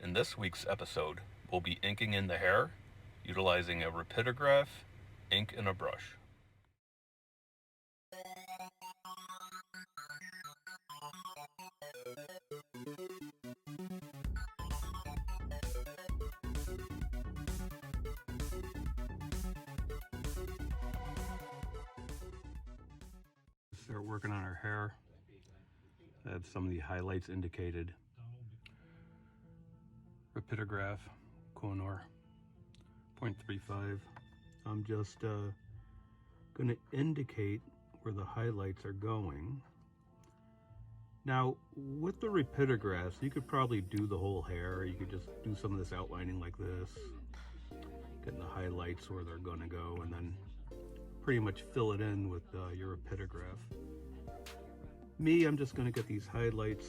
In this week's episode, we'll be inking in the hair, utilizing a rapidograph, ink, and a brush. Start working on our hair. I have some of the highlights indicated. Rapidograph, Koh-I-Noor 0.35. I'm just going to indicate where the highlights are going. Now, with the rapidographs, you could probably do the whole hair. You could just do some of this outlining like this, getting the highlights where they're going to go, and then pretty much fill it in with your rapidograph. Me, I'm just going to get these highlights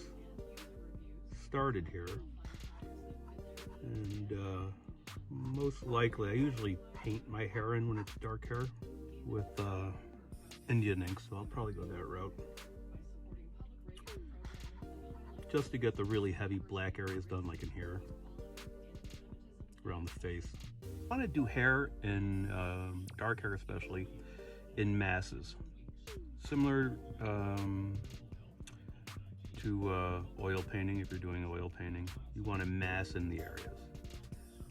started here. And most likely, I usually paint my hair in when it's dark hair with Indian ink, so I'll probably go that route. Just to get the really heavy black areas done, like in here, around the face. I want to do hair in, dark hair especially, in masses. Similar to oil painting. If you're doing oil painting, you want to mass in the areas.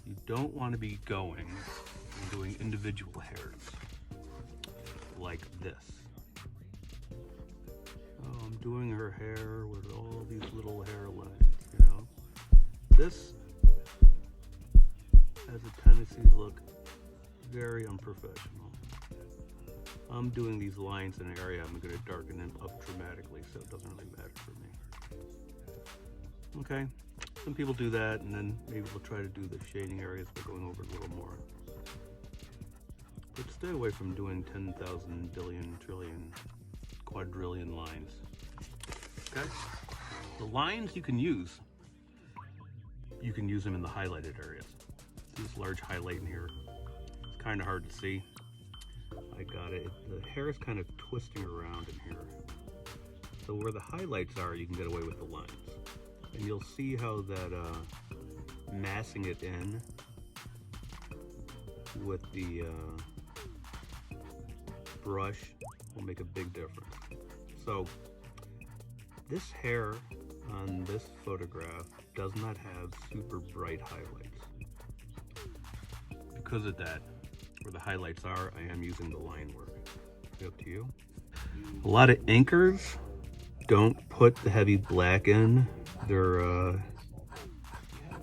You don't want to be going and doing individual hairs like this. Oh, I'm doing her hair with all these little hairlines, you know. This has a tendency to look very unprofessional. I'm doing these lines in an area, I'm going to darken them up dramatically, so it doesn't really matter for me. Okay, some people do that, and then maybe we'll try to do the shading areas by going over it a little more. But stay away from doing 10,000 billion, trillion, quadrillion lines. Okay? The lines you can use them in the highlighted areas. This large highlight in here, it's kind of hard to see. I got it. The hair is kind of twisting around in here. So where the highlights are, you can get away with the lines. And you'll see how that massing it in with the brush will make a big difference. So this hair on this photograph does not have super bright highlights. Because of that, where the highlights are, I am using the line work. It's up to you. A lot of inkers don't put the heavy black in their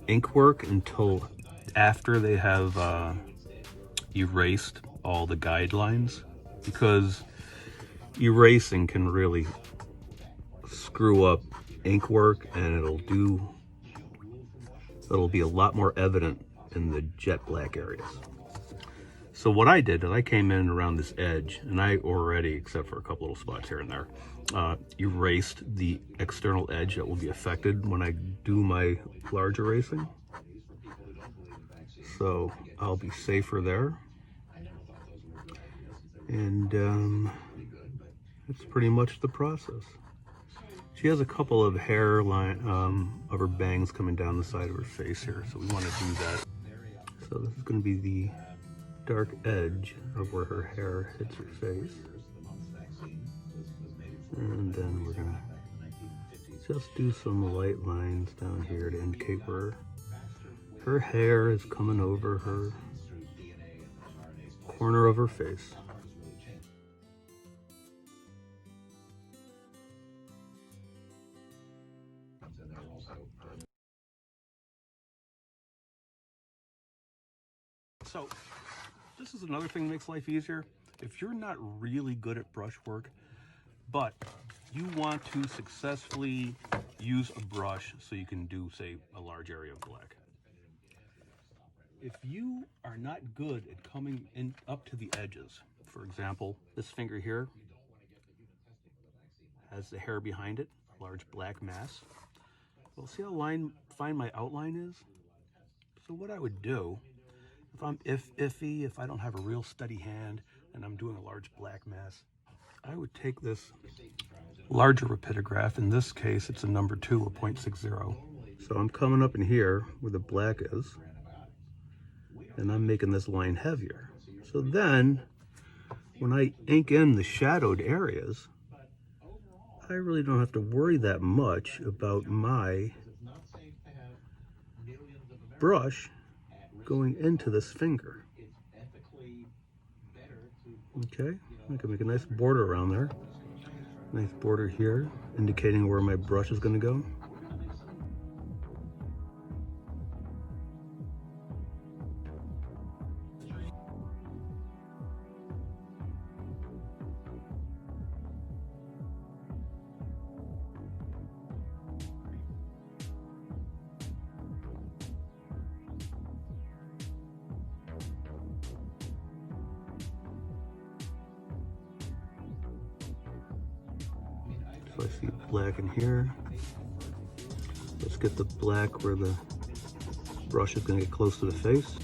ink work until after they have erased all the guidelines, because erasing can really screw up ink work, and it'll be a lot more evident in the jet black areas. So what I did is I came in around this edge, and I already, except for a couple little spots here and there, erased the external edge that will be affected when I do my large erasing. So I'll be safer there. And that's pretty much the process. She has a couple of hairline of her bangs coming down the side of her face here, so we want to do that. So this is going to be the dark edge of where her hair hits her face, and then we're gonna just do some light lines down here to indicate where her hair is coming over her corner of her face. So this is another thing that makes life easier. If you're not really good at brush work, but you want to successfully use a brush so you can do, say, a large area of black. If you are not good at coming in up to the edges, for example, this finger here has the hair behind it, large black mass. Well, see how fine my outline is? So what I would do, if I'm iffy, if I don't have a real steady hand and I'm doing a large black mass, I would take this larger rapidograph. In this case, it's a number 2, a 0.60. So I'm coming up in here where the black is, and I'm making this line heavier. So then, when I ink in the shadowed areas, I really don't have to worry that much about my brush going into this finger. Okay, I can make a nice border around there. Nice border here, indicating where my brush is going to go. So I see black in here. Let's get the black where the brush is going to get close to the face.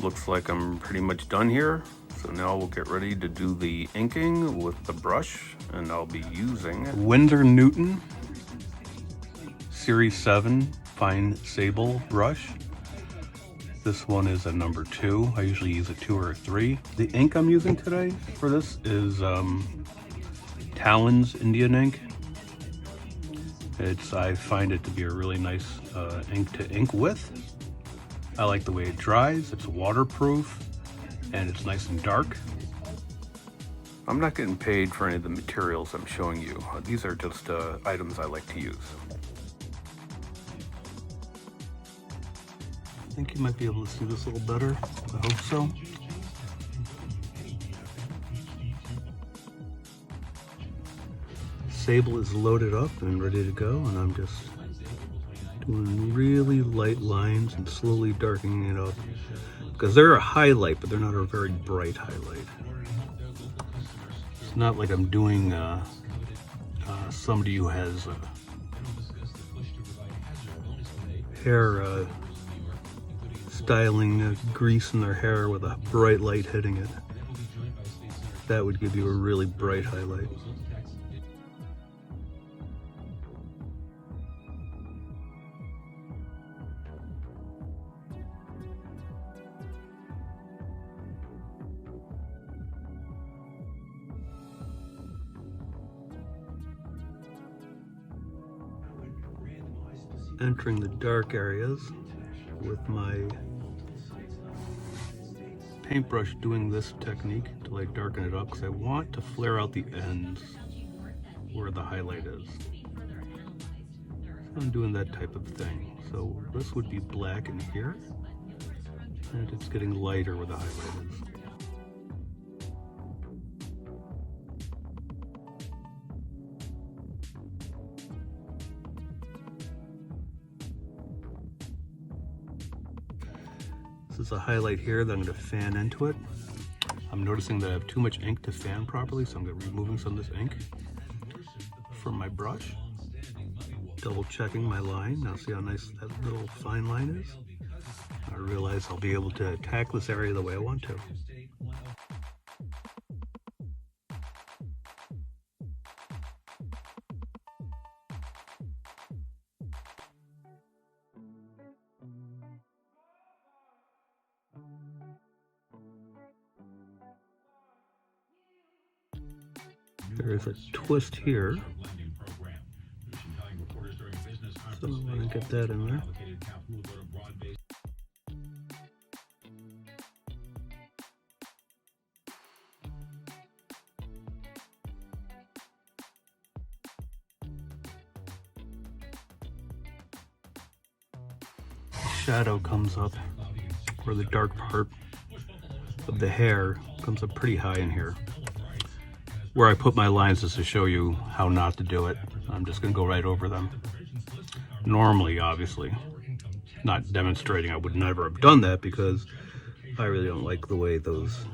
Looks like I'm pretty much done here. So now we'll get ready to do the inking with the brush, and I'll be using Windsor Newton Series 7 fine sable brush. This one is a number 2. I usually use a 2 or a 3. The ink I'm using today for this is Talons Indian Ink. I find it to be a really nice ink to ink with. I like the way it dries, it's waterproof, and it's nice and dark. I'm not getting paid for any of the materials I'm showing you. These are just items I like to use. I think you might be able to see this a little better. I hope so. Sable is loaded up and ready to go, and I'm just doing really light lines and slowly darkening it up, because they're a highlight, but they're not a very bright highlight. It's not like I'm doing somebody who has hair styling grease in their hair with a bright light hitting it. That would give you a really bright highlight. Entering the dark areas with my paintbrush, doing this technique to like darken it up, because I want to flare out the ends where the highlight is. So I'm doing that type of thing. So this would be black in here, and it's getting lighter where the highlight is. This is a highlight here that I'm going to fan into it. I'm noticing that I have too much ink to fan properly, so I'm going to be removing some of this ink from my brush. Double checking my line. Now see how nice that little fine line is? I realize I'll be able to attack this area the way I want to. There's a twist here, so I'm going to get that in there. shadow comes up, where the dark part of the hair comes up pretty high in here. Where I put my lines is to show you how not to do it. I'm just going to go right over them. Normally, obviously, not demonstrating, I would never have done that because I really don't like the way those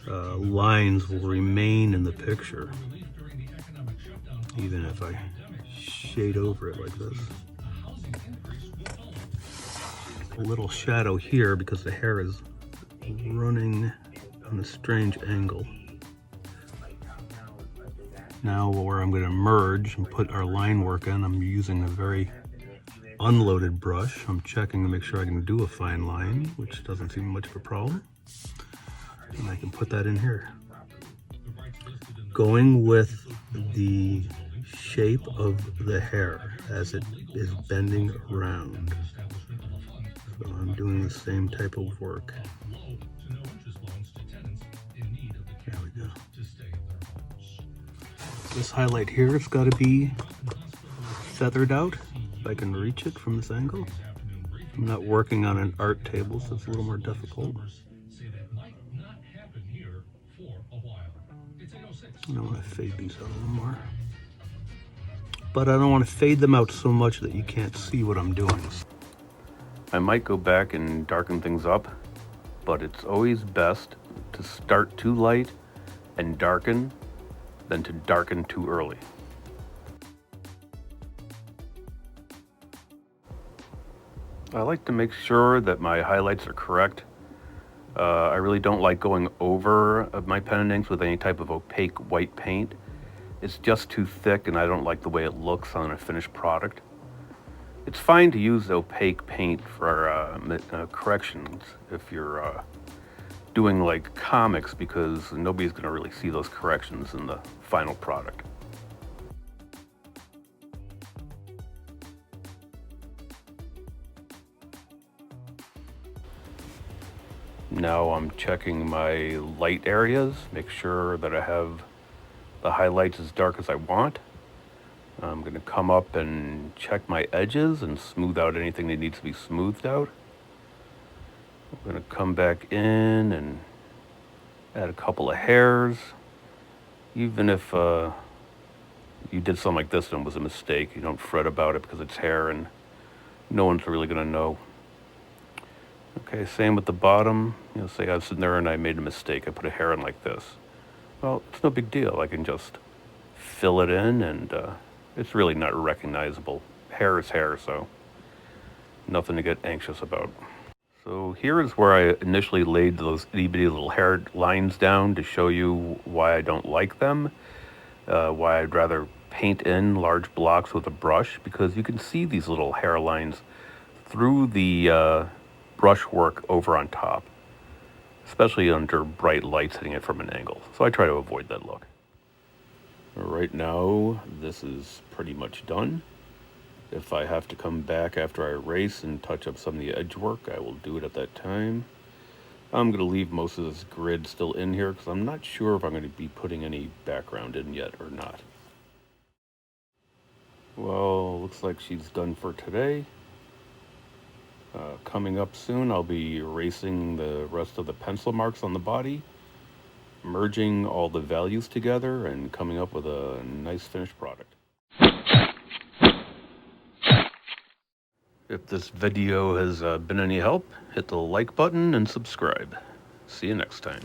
lines will remain in the picture, even if I shade over it like this. A little shadow here because the hair is running on a strange angle. Now where I'm going to merge and put our line work in, I'm using a very unloaded brush. I'm checking to make sure I can do a fine line, which doesn't seem much of a problem. And I can put that in here. Going with the shape of the hair as it is bending around. So I'm doing the same type of work. There we go. This highlight here has got to be feathered out, if I can reach it from this angle. I'm not working on an art table, so it's a little more difficult. And I want to fade these out a little more. But I don't want to fade them out so much that you can't see what I'm doing. I might go back and darken things up, but it's always best to start too light and darken than to darken too early. I like to make sure that my highlights are correct. I really don't like going over my pen and inks with any type of opaque white paint. It's just too thick and I don't like the way it looks on a finished product. It's fine to use opaque paint for corrections if you're doing like comics, because nobody's going to really see those corrections in the final product. Now I'm checking my light areas, make sure that I have the highlights as dark as I want. I'm going to come up and check my edges and smooth out anything that needs to be smoothed out. I'm going to come back in and add a couple of hairs. Even if you did something like this and it was a mistake, you don't fret about it because it's hair and no one's really going to know. Okay, same with the bottom. You know, say I was sitting there and I made a mistake. I put a hair in like this. Well, it's no big deal. I can just fill it in and it's really not recognizable. Hair is hair, so nothing to get anxious about. So here is where I initially laid those itty bitty little hair lines down to show you why I don't like them, why I'd rather paint in large blocks with a brush, because you can see these little hair lines through the brushwork over on top, especially under bright lights hitting it from an angle. So I try to avoid that look. Right now, this is pretty much done. If I have to come back after I erase and touch up some of the edge work, I will do it at that time. I'm going to leave most of this grid still in here because I'm not sure if I'm going to be putting any background in yet or not. Well, looks like she's done for today. Coming up soon, I'll be erasing the rest of the pencil marks on the body, merging all the values together, and coming up with a nice finished product. If this video has been any help, hit the like button and subscribe. See you next time.